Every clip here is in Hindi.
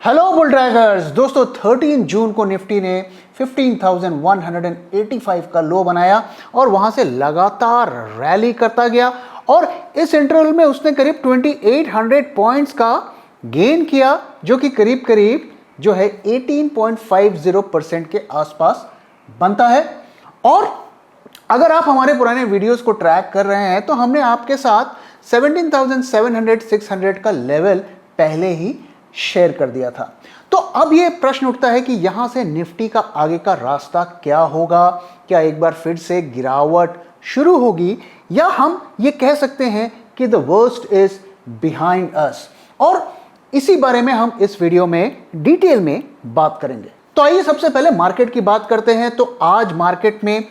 हेलो बुल ड्रैगर्स दोस्तों, 13 जून को निफ्टी ने 15,185 का लो बनाया और वहां से लगातार रैली करता गया और इस इंटरवल में उसने करीब 2800 पॉइंट्स का गेन किया, जो कि करीब करीब जो है 18.50% के आसपास बनता है। और अगर आप हमारे पुराने वीडियोस को ट्रैक कर रहे हैं तो हमने आपके साथ 17,700-600 का लेवल पहले ही शेयर कर दिया था। तो अब यह प्रश्न उठता है कि यहां से निफ्टी का आगे का रास्ता क्या होगा। क्या एक बार फिर से गिरावट शुरू होगी या हम ये कह सकते हैं कि the worst is behind us. और इसी बारे में हम इस वीडियो में डिटेल में बात करेंगे। तो आइए सबसे पहले मार्केट की बात करते हैं। तो आज मार्केट में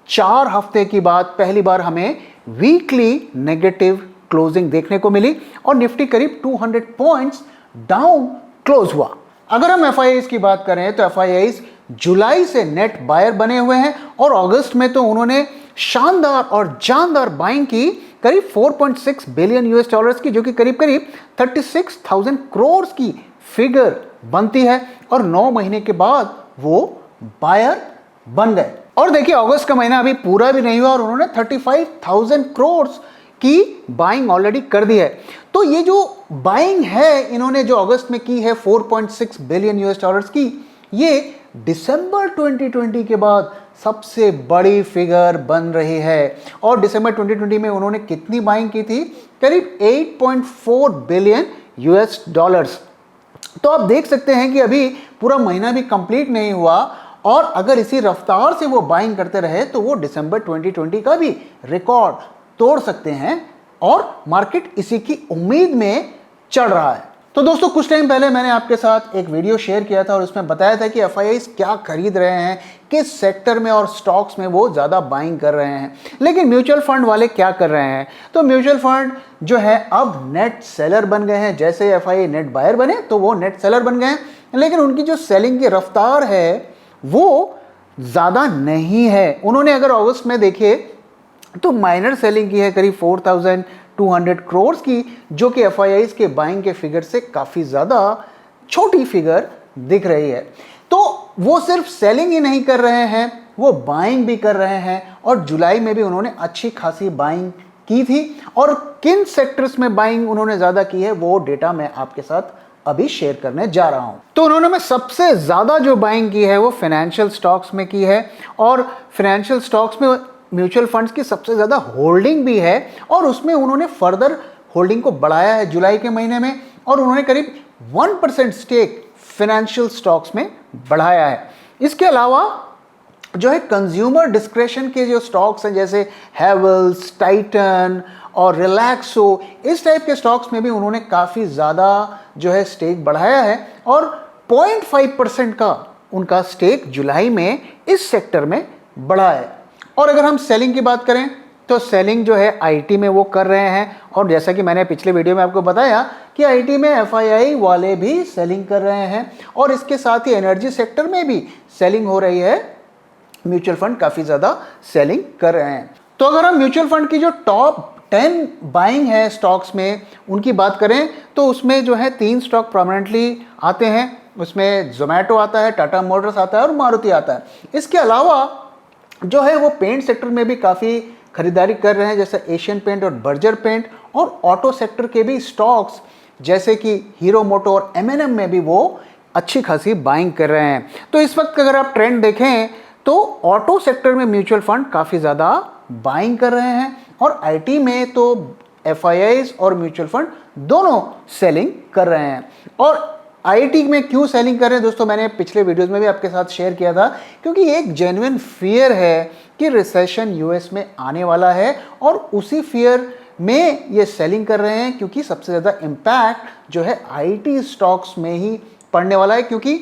4 हफ्ते की बाद पहली बार हमें वीकली नेगेटिव क्लोजिंग देखने को मिली और निफ्टी करीब 200 पॉइंट्स डाउन क्लोज हुआ। अगर हम एफआईआईज की बात करें तो एफआईआईज जुलाई से नेट बायर बने हुए हैं और अगस्त में तो उन्होंने शानदार और जानदार बाइंग की करीब 4.6 बिलियन यूएस डॉलर्स की, जो कि करीब करीब 36,000 करोड़ की फिगर बनती है और 9 महीने के बाद वो बायर बन गए। और देखिए अगस्त का महीना अभी पूरा भी नहीं हुआ और उन्होंने 35,000 करोड़ की बाइंग ऑलरेडी कर दी है। तो ये जो बाइंग है इन्होंने जो अगस्त में की है 4.6 बिलियन यूएस डॉलर्स की, ये दिसंबर 2020 के बाद सबसे बड़ी फिगर बन रही है। और दिसंबर 2020 में उन्होंने कितनी बाइंग की थी? करीब 8.4 बिलियन यूएस डॉलर्स। तो आप देख सकते हैं कि अभी पूरा महीना भी कंप्लीट नहीं हुआ और अगर इसी रफ्तार से वो बाइंग करते रहे तो वो दिसंबर 2020 का भी रिकॉर्ड तोड़ सकते हैं और मार्केट इसी की उम्मीद में चढ़ रहा है। तो दोस्तों, कुछ टाइम पहले मैंने आपके साथ एक वीडियो शेयर किया था और उसमें बताया था कि एफआईआईज क्या खरीद रहे हैं, किस सेक्टर में और स्टॉक्स में वो ज़्यादा बाइंग कर रहे हैं। लेकिन म्यूचुअल फंड वाले क्या कर रहे हैं? तो म्यूचुअल फंड जो है अब नेट सेलर बन गए हैं। जैसे एफआईआई नेट बायर बने तो वो नेट सेलर बन गए हैं, लेकिन उनकी जो सेलिंग की रफ्तार है वो ज़्यादा नहीं है। उन्होंने अगर अगस्त में देखे तो माइनर सेलिंग की है करीब 4,200 करोड़ की, जो कि एफआईआईज के बाइंग के फिगर से काफ़ी ज़्यादा छोटी फिगर दिख रही है। तो वो सिर्फ सेलिंग ही नहीं कर रहे हैं, वो बाइंग भी कर रहे हैं और जुलाई में भी उन्होंने अच्छी खासी बाइंग की थी। और किन सेक्टर्स में बाइंग उन्होंने ज़्यादा की है वो डेटा मैं आपके साथ अभी शेयर करने जा रहा हूं। तो उन्होंने सबसे ज़्यादा जो बाइंग की है वो फाइनेंशियल स्टॉक्स में की है और फाइनेंशियल स्टॉक्स में म्यूचुअल फंड्स की सबसे ज़्यादा होल्डिंग भी है और उसमें उन्होंने फर्दर होल्डिंग को बढ़ाया है जुलाई के महीने में और उन्होंने करीब 1% स्टेक फाइनेंशियल स्टॉक्स में बढ़ाया है। इसके अलावा जो है कंज्यूमर डिस्क्रेशन के जो स्टॉक्स हैं जैसे हैवेल्स, टाइटन और रिलैक्सो, इस टाइप के स्टॉक्स में भी उन्होंने काफ़ी ज़्यादा जो है स्टेक बढ़ाया है और 0.5% का उनका स्टेक जुलाई में इस सेक्टर में बढ़ा है। और अगर हम सेलिंग की बात करें तो सेलिंग जो है आईटी में वो कर रहे हैं और जैसा कि मैंने पिछले वीडियो में आपको बताया कि आईटी में एफआईआई वाले भी सेलिंग कर रहे हैं और इसके साथ ही एनर्जी सेक्टर में भी सेलिंग हो रही है। म्यूचुअल फंड काफ़ी ज़्यादा सेलिंग कर रहे हैं। तो अगर हम म्यूचुअल फंड की जो टॉप 10 बाइंग है स्टॉक्स में उनकी बात करें तो उसमें जो है 3 स्टॉक प्रोमिनेंटली आते हैं। उसमें जोमेटो आता है, टाटा मोटर्स आता है और मारुति आता है। इसके अलावा जो है वो पेंट सेक्टर में भी काफ़ी खरीदारी कर रहे हैं, जैसे एशियन पेंट और बर्जर पेंट, और ऑटो सेक्टर के भी स्टॉक्स जैसे कि हीरो मोटो और एमएनएम में भी वो अच्छी खासी बाइंग कर रहे हैं। तो इस वक्त अगर आप ट्रेंड देखें तो ऑटो सेक्टर में म्यूचुअल फंड काफ़ी ज़्यादा बाइंग कर रहे हैं और आईटी में तो एफआईआईज और म्यूचुअल फंड दोनों सेलिंग कर रहे हैं। और आईटी में क्यों सेलिंग कर रहे हैं दोस्तों, मैंने पिछले वीडियोस में भी आपके साथ शेयर किया था, क्योंकि एक जेन्युइन फियर है कि रिसेशन यूएस में आने वाला है और उसी फियर में ये सेलिंग कर रहे हैं, क्योंकि सबसे ज़्यादा इम्पैक्ट जो है आईटी स्टॉक्स में ही पड़ने वाला है, क्योंकि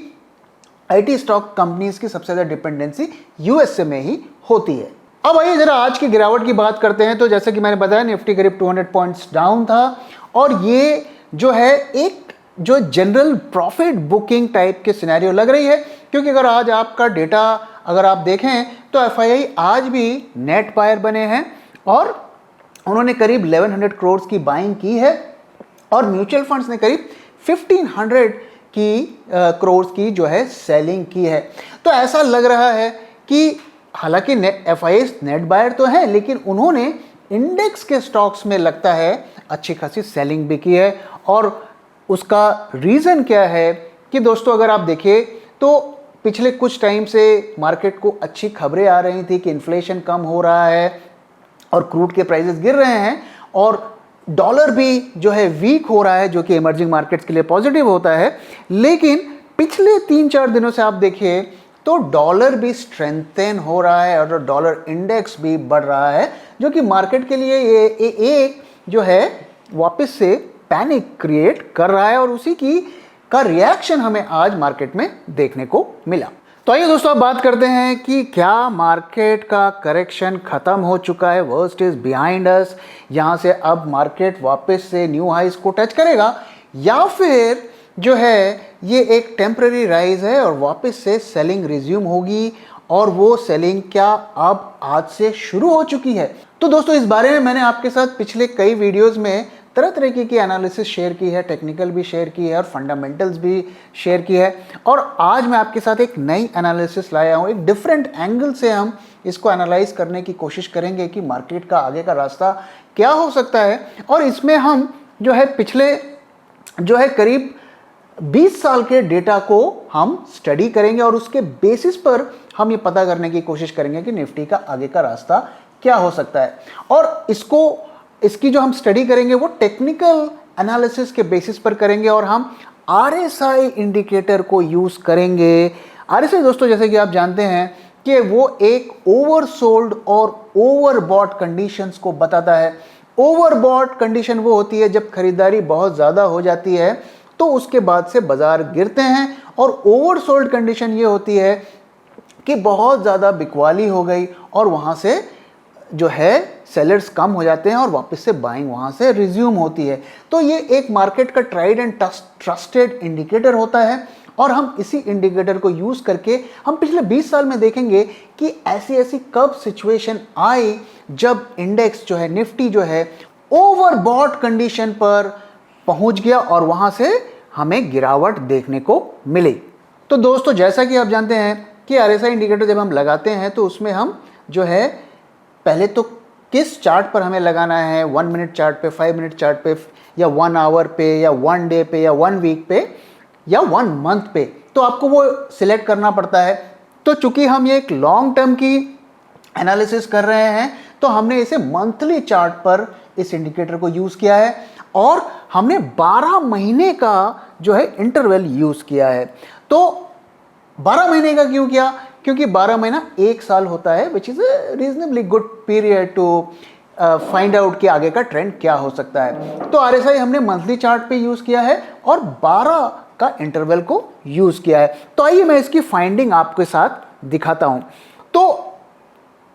आईटी स्टॉक कंपनीज की सबसे ज़्यादा डिपेंडेंसी यूएसए में ही होती है। अब आइए जरा आज की गिरावट की बात करते हैं। तो जैसे कि मैंने बताया निफ्टी करीब 200 पॉइंट्स डाउन था और ये जो है एक जो जनरल प्रॉफिट बुकिंग टाइप के सिनेरियो लग रही है, क्योंकि अगर आज आपका डेटा अगर आप देखें तो एफआईआई आज भी नेट बायर बने हैं और उन्होंने करीब 1100 करोड़ की बाइंग की है और म्यूचुअल फंड्स ने करीब 1500 करोड़ की जो है सेलिंग की है। तो ऐसा लग रहा है कि हालांकि FIS नेट बायर तो हैं, लेकिन उन्होंने इंडेक्स के स्टॉक्स में लगता है अच्छी खासी सेलिंग भी की है। और उसका रीज़न क्या है कि दोस्तों अगर आप देखें तो पिछले कुछ टाइम से मार्केट को अच्छी खबरें आ रही थी कि इन्फ्लेशन कम हो रहा है और क्रूड के प्राइसेस गिर रहे हैं और डॉलर भी जो है वीक हो रहा है, जो कि इमर्जिंग मार्केट्स के लिए पॉजिटिव होता है। लेकिन पिछले 3-4 दिनों से आप देखिए तो डॉलर भी स्ट्रेंथन हो रहा है और डॉलर इंडेक्स भी बढ़ रहा है, जो कि मार्केट के लिए ये एक जो है वापस से पैनिक क्रिएट कर रहा है और उसी की का रिएक्शन हमें आज मार्केट में देखने को मिला। तो आइए दोस्तों अब बात करते हैं कि क्या मार्केट का करेक्शन खत्म हो चुका है, वर्स्ट इज बिहाइंड अस, यहाँ से अब मार्केट वापस से न्यू हाइस को टच करेगा या फिर जो है ये एक टेम्पररी राइज है और वापस से सेलिंग रिज्यूम होगी और वो सेलिंग क्या अब आज से शुरू हो चुकी है। तो दोस्तों इस बारे में मैंने आपके साथ पिछले कई वीडियोस में तरह तरह की एनालिसिस शेयर की है, टेक्निकल भी शेयर की है और फंडामेंटल्स भी शेयर की है। और आज मैं आपके साथ एक नई एनालिसिस लाया हूँ, एक डिफरेंट एंगल से हम इसको एनालाइज करने की कोशिश करेंगे कि मार्केट का आगे का रास्ता क्या हो सकता है। और इसमें हम जो है पिछले जो है करीब 20 साल के डेटा को हम स्टडी करेंगे और उसके बेसिस पर हम ये पता करने की कोशिश करेंगे कि निफ्टी का आगे का रास्ता क्या हो सकता है। और इसकी जो हम स्टडी करेंगे वो टेक्निकल एनालिसिस के बेसिस पर करेंगे और हम RSI इंडिकेटर को यूज करेंगे। RSI दोस्तों जैसे कि आप जानते हैं कि वो एक ओवरसोल्ड और ओवरबॉट कंडीशंस को बताता है। ओवरबॉट कंडीशन वो होती है जब खरीदारी बहुत ज़्यादा हो जाती है तो उसके बाद से बाजार गिरते हैं, और ओवरसोल्ड कंडीशन ये होती है कि बहुत ज़्यादा बिकवाली हो गई और वहाँ से जो है सेलर्स कम हो जाते हैं और वापस से बाइंग वहाँ से रिज्यूम होती है। तो ये एक मार्केट का ट्राइड एंड ट्रस्टेड इंडिकेटर होता है और हम इसी इंडिकेटर को यूज़ करके हम पिछले 20 साल में देखेंगे कि ऐसी कब सिचुएशन आई जब इंडेक्स जो है निफ्टी जो है ओवरबॉट कंडीशन पर पहुंच गया और वहां से हमें गिरावट देखने को मिली। तो दोस्तों जैसा कि आप जानते हैं कि RSI इंडिकेटर जब हम लगाते हैं तो उसमें हम जो है पहले तो किस चार्ट पर हमें लगाना है, 1 मिनट चार्ट पे, 5 मिनट चार्ट पे, या 1 आवर पे, या 1 डे पे, या 1 वीक पे, या 1 मंथ पे, तो आपको वो सिलेक्ट करना पड़ता है। तो चूंकि हम ये एक लॉन्ग टर्म की एनालिसिस कर रहे हैं तो हमने इसे मंथली चार्ट पर इस इंडिकेटर को यूज़ किया है और हमने 12 महीने का जो है इंटरवल यूज़ किया है। तो 12 महीने का क्यों किया? क्योंकि 12 महीना 1 साल होता है, which is a reasonably good period to find out कि आगे का ट्रेंड क्या हो सकता है। तो RSI हमने मंथली चार्ट पे यूज़ किया है और 12 का इंटरवल को यूज़ किया है। तो आइए मैं इसकी फाइंडिंग आपके साथ दिखाता हूँ। तो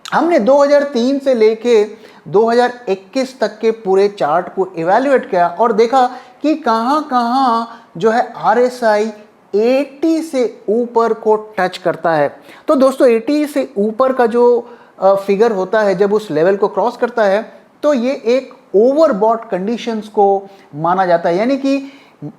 हमने 2003 से लेके 2021 तक के पूरे चार्ट को इवैल्यूएट किया और देखा कि कहाँ जो है RSI 80 से ऊपर को टच करता है। तो दोस्तों 80 से ऊपर का जो फिगर होता है जब उस लेवल को क्रॉस करता है तो ये एक ओवरबॉट कंडीशंस को माना जाता है, यानी कि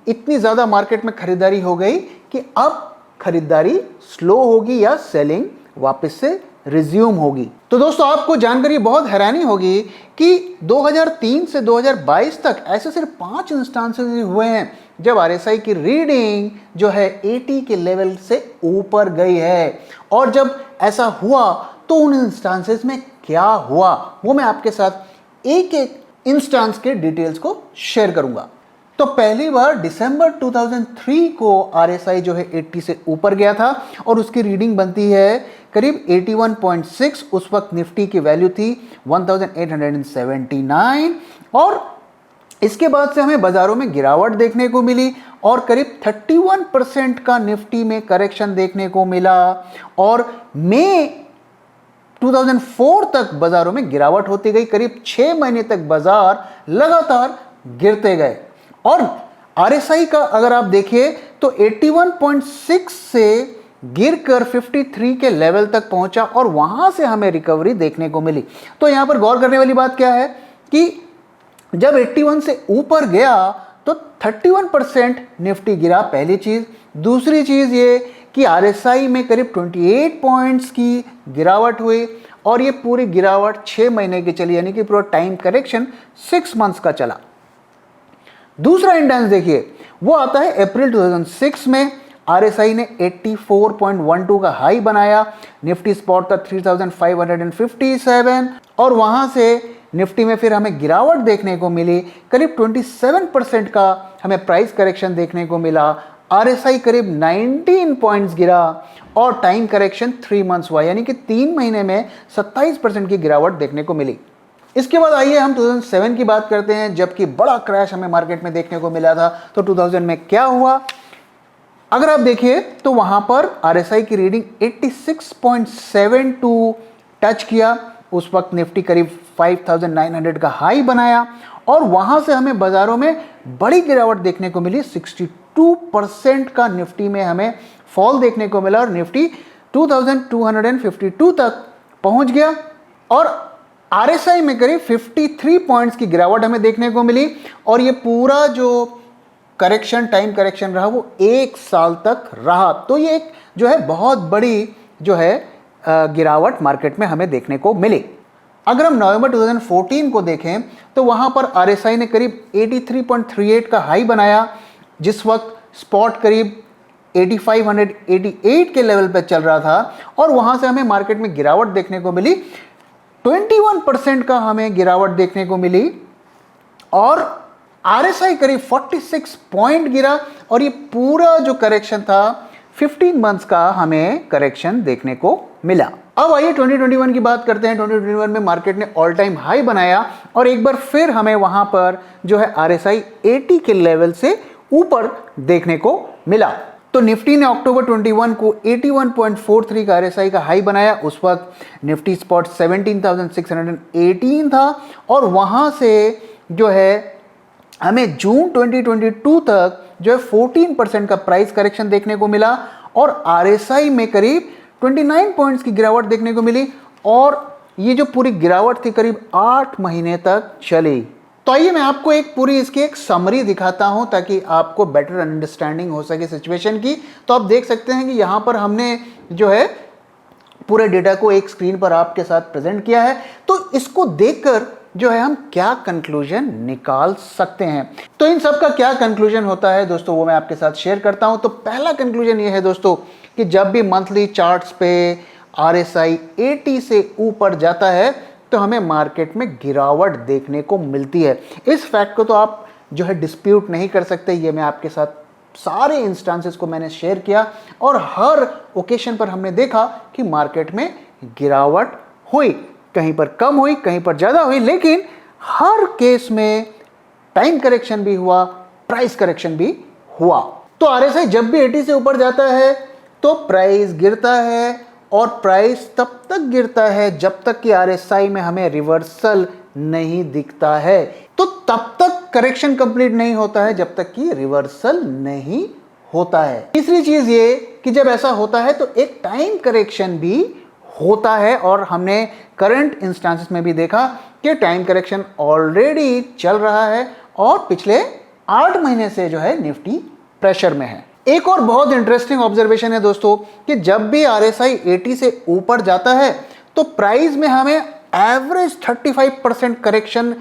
इतनी ज़्यादा मार्केट में खरीदारी हो गई कि अब खरीदारी स्लो होगी या सेलिंग वापस से रिज्यूम होगी। तो दोस्तों आपको जानकर ये बहुत हैरानी होगी कि 2003 से 2022 तक ऐसे सिर्फ 5 इंस्टांसेस हुए हैं जब RSI की रीडिंग जो है 80 के लेवल से ऊपर गई है। और जब ऐसा हुआ तो उन इंस्टांसेस में क्या हुआ वो मैं आपके साथ एक एक इंस्टांस के डिटेल्स को शेयर करूंगा। तो पहली बार दिसंबर 2003 को RSI जो है 80 से ऊपर गया था और उसकी रीडिंग बनती है करीब 81.6। उस वक्त निफ्टी की वैल्यू थी 1879 और इसके बाद से हमें बाजारों में गिरावट देखने को मिली और करीब 31% का निफ्टी में करेक्शन देखने को मिला और मई 2004 तक बाजारों में गिरावट होती गई। करीब 6 महीने तक बाजार लगातार गिरते गए और RSI का अगर आप देखिए तो 81.6 से गिरकर 53 के लेवल तक पहुंचा और वहां से हमें रिकवरी देखने को मिली। तो यहां पर गौर करने वाली बात क्या है कि जब 81 से ऊपर गया तो 31% निफ्टी गिरा, पहली चीज। दूसरी चीज ये कि आरएसआई में करीब 28 पॉइंट्स की गिरावट हुई और ये पूरी गिरावट 6 महीने की चली, यानी कि पूरा टाइम करेक्शन 6 मंथ्स का चला। दूसरा इंडेक्स देखिए, वो आता है अप्रैल 2006 में। आरएसआई ने 84.12 का हाई बनाया, निफ्टी स्पॉट था 3557 और वहां से निफ्टी में फिर हमें गिरावट देखने को मिली, करीब 27% का हमें प्राइस करेक्शन देखने को मिला। आरएसआई करीब 19 पॉइंट्स गिरा और टाइम करेक्शन 3 मंथ्स हुआ, यानी कि 3 महीने में 27% की गिरावट देखने को मिली। इसके बाद आइए हम 2007 की बात करते हैं, जबकि बड़ा क्रैश हमें मार्केट में देखने को मिला था। तो 2000 में क्या हुआ, अगर आप देखिए तो वहां पर आरएसआई की रीडिंग 86.72 टच किया। उस वक्त निफ्टी करीब 5900 का हाई बनाया और वहां से हमें बाजारों में बड़ी गिरावट देखने को मिली। 62% का निफ्टी में हमें फॉल देखने को मिला और निफ्टी 2252 तक पहुंच गया और आरएसआई में करीब 53 पॉइंट्स की गिरावट हमें देखने को मिली और ये पूरा जो करेक्शन, टाइम करेक्शन रहा वो 1 साल तक रहा। तो ये एक जो है बहुत बड़ी जो है गिरावट मार्केट में हमें देखने को मिली। अगर हम नवंबर 2014 को देखें तो वहां पर आरएसआई ने करीब 83.38 का हाई बनाया, जिस वक्त स्पॉट करीब 8588 के लेवल पर चल रहा था और वहां से हमें मार्केट में गिरावट देखने को मिली। 21% का हमें गिरावट देखने को मिली और आरएसआई करीब 46 पॉइंट गिरा और ये पूरा जो करेक्शन था 15 मंथ्स का हमें करेक्शन देखने को मिला। अब आइए 2021 की बात करते हैं। 2021 में मार्केट ने ऑल टाइम हाई बनाया और एक बार फिर हमें वहां पर जो है आरएसआई 80 के लेवल से ऊपर देखने को मिला। तो निफ्टी ने अक्टूबर 21 को 81.43 का आरएसआई का हाई बनाया। उस वक्त निफ्टी स्पॉट 17,618 था और वहां से जो है हमें जून 2022 तक जो है 14% का प्राइस करेक्शन देखने को मिला और आरएसआई में करीब 29 पॉइंट्स की गिरावट देखने को मिली और ये जो पूरी गिरावट थी करीब 8 महीने तक चली। तो आइए मैं आपको एक पूरी इसकी एक समरी दिखाता हूं ताकि आपको बेटर अंडरस्टैंडिंग हो सके सिचुएशन की। तो आप देख सकते हैं कि यहां पर हमने जो है पूरे डेटा को एक स्क्रीन पर आपके साथ प्रेजेंट किया है। तो इसको देखकर जो है हम क्या कंक्लूजन निकाल सकते हैं। तो इन सब का क्या कंक्लूजन होता है दोस्तों, वो मैं आपके साथ शेयर करता हूं। तो पहला कंक्लूजन ये है दोस्तों कि जब भी मंथली चार्ट्स पे आरएसआई 80 से ऊपर जाता है तो हमें मार्केट में गिरावट देखने को मिलती है। इस फैक्ट को तो आप जो है डिस्प्यूट नहीं कर सकते। ये मैं आपके साथ सारे इंस्टांसेस को मैंने शेयर किया और हर ओकेशन पर हमने देखा कि मार्केट में गिरावट हुई, कहीं पर कम हुई, कहीं पर ज़्यादा हुई, लेकिन हर केस में टाइम करेक्शन भी हुआ, प्राइस करेक्शन भी हुआ। तो आरएसआई जब भी 80 से ऊपर जाता है तो प्राइस गिरता है और प्राइस तब तक गिरता है जब तक कि आरएसआई में हमें रिवर्सल नहीं दिखता है। तो तब तक करेक्शन कंप्लीट नहीं होता है जब तक कि रिवर्सल नहीं होता है। तीसरी चीज ये कि जब ऐसा होता है तो एक टाइम करेक्शन भी होता है और हमने करंट इंस्टांसेस में भी देखा कि टाइम करेक्शन ऑलरेडी चल रहा है और पिछले 8 महीने से जो है निफ्टी प्रेशर में है। एक और बहुत इंटरेस्टिंग ऑब्जर्वेशन है दोस्तों कि जब भी आरएसआई 80 से ऊपर जाता है तो प्राइस में हमें एवरेज 35% करेक्शन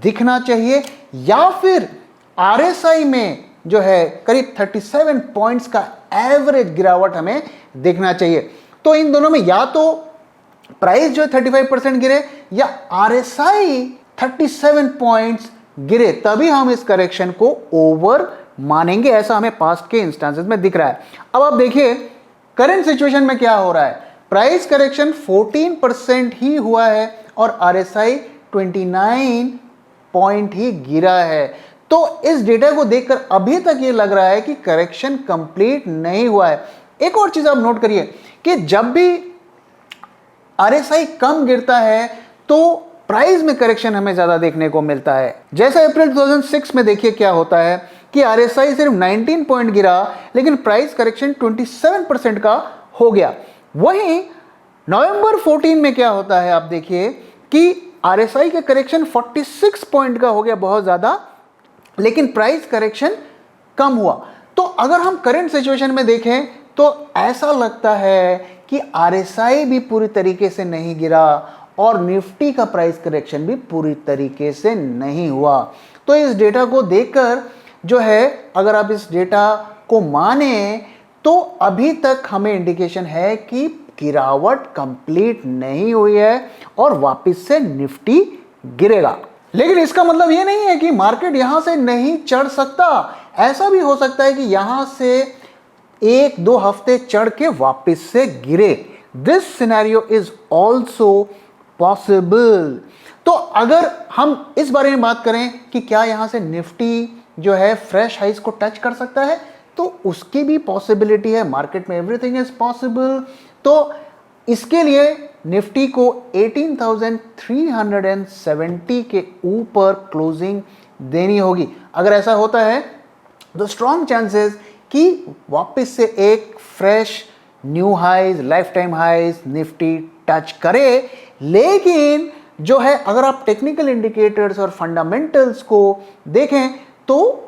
दिखना चाहिए या फिर आरएसआई में जो है करीब 37 पॉइंट्स का एवरेज गिरावट हमें देखना चाहिए। तो इन दोनों में या तो प्राइस जो 35% गिरे या आरएसआई 37 पॉइंट्स गिरे, तभी हम इस करेक्शन को ओवर मानेंगे। ऐसा हमें पास्ट के इंस्टांसेस में दिख रहा है। अब आप देखिए करंट सिचुएशन में क्या हो रहा है। प्राइस करेक्शन 14% ही हुआ है और आरएसआई 29 पॉइंट ही गिरा है। तो इस डेटा को देखकर अभी तक ये लग रहा है कि करेक्शन कंप्लीट नहीं हुआ है। एक और चीज आप नोट करिए कि जब भी आरएसआई कम गिरता है तो प्राइस में करेक्शन हमें ज्यादा देखने को मिलता है। जैसे अप्रैल 2006 में देखिए क्या होता है कि आरएसआई सिर्फ 19 पॉइंट गिरा लेकिन प्राइस करेक्शन 27% का हो गया। वहीं नवंबर 14 में क्या होता है, आप देखिए कि आरएसआई का करेक्शन 46 पॉइंट का हो गया, बहुत ज्यादा लेकिन प्राइस करेक्शन कम हुआ। तो अगर हम करंट सिचुएशन में देखें तो ऐसा लगता है कि आरएसआई भी पूरी तरीके से नहीं गिरा और निफ्टी का प्राइस करेक्शन भी पूरी तरीके से नहीं हुआ। तो इस डेटा को देखकर जो है, अगर आप इस डेटा को माने तो अभी तक हमें इंडिकेशन है कि गिरावट कंप्लीट नहीं हुई है और वापस से निफ्टी गिरेगा। लेकिन इसका मतलब यह नहीं है कि मार्केट यहां से नहीं चढ़ सकता। ऐसा भी हो सकता है कि यहां से 1-2 हफ्ते चढ़ के वापस से गिरे। This scenario is also possible. तो अगर हम इस बारे में बात करें कि क्या यहां से निफ्टी जो है फ्रेश हाइस को टच कर सकता है, तो उसकी भी पॉसिबिलिटी है। मार्केट में एवरीथिंग इज पॉसिबल। तो इसके लिए निफ्टी को 18,370 के ऊपर क्लोजिंग देनी होगी। अगर ऐसा होता है तो स्ट्रॉन्ग चांसेस कि वापस से एक fresh new highs, life time highs Nifty touch करे। लेकिन जो है, अगर आप टेक्निकल इंडिकेटर्स और फंडामेंटल्स को देखें तो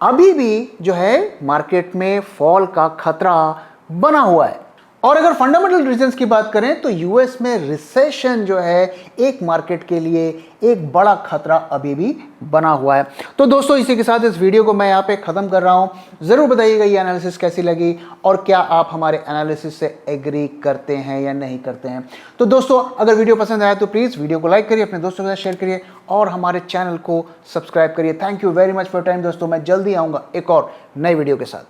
अभी भी जो है मार्केट में फॉल का खतरा बना हुआ है। और अगर फंडामेंटल रीजंस की बात करें तो यूएस में रिसेशन जो है एक मार्केट के लिए एक बड़ा खतरा अभी भी बना हुआ है। तो दोस्तों, इसी के साथ इस वीडियो को मैं यहाँ पे खत्म कर रहा हूँ। जरूर बताइएगा ये एनालिसिस कैसी लगी और क्या आप हमारे एनालिसिस से एग्री करते हैं या नहीं करते हैं। तो दोस्तों, अगर वीडियो पसंद आया तो प्लीज़ वीडियो को लाइक करिए, अपने दोस्तों के साथ शेयर करिए और हमारे चैनल को सब्सक्राइब करिए। Thank you very much for time दोस्तों। मैं जल्दी आऊँगा एक और नई वीडियो के साथ।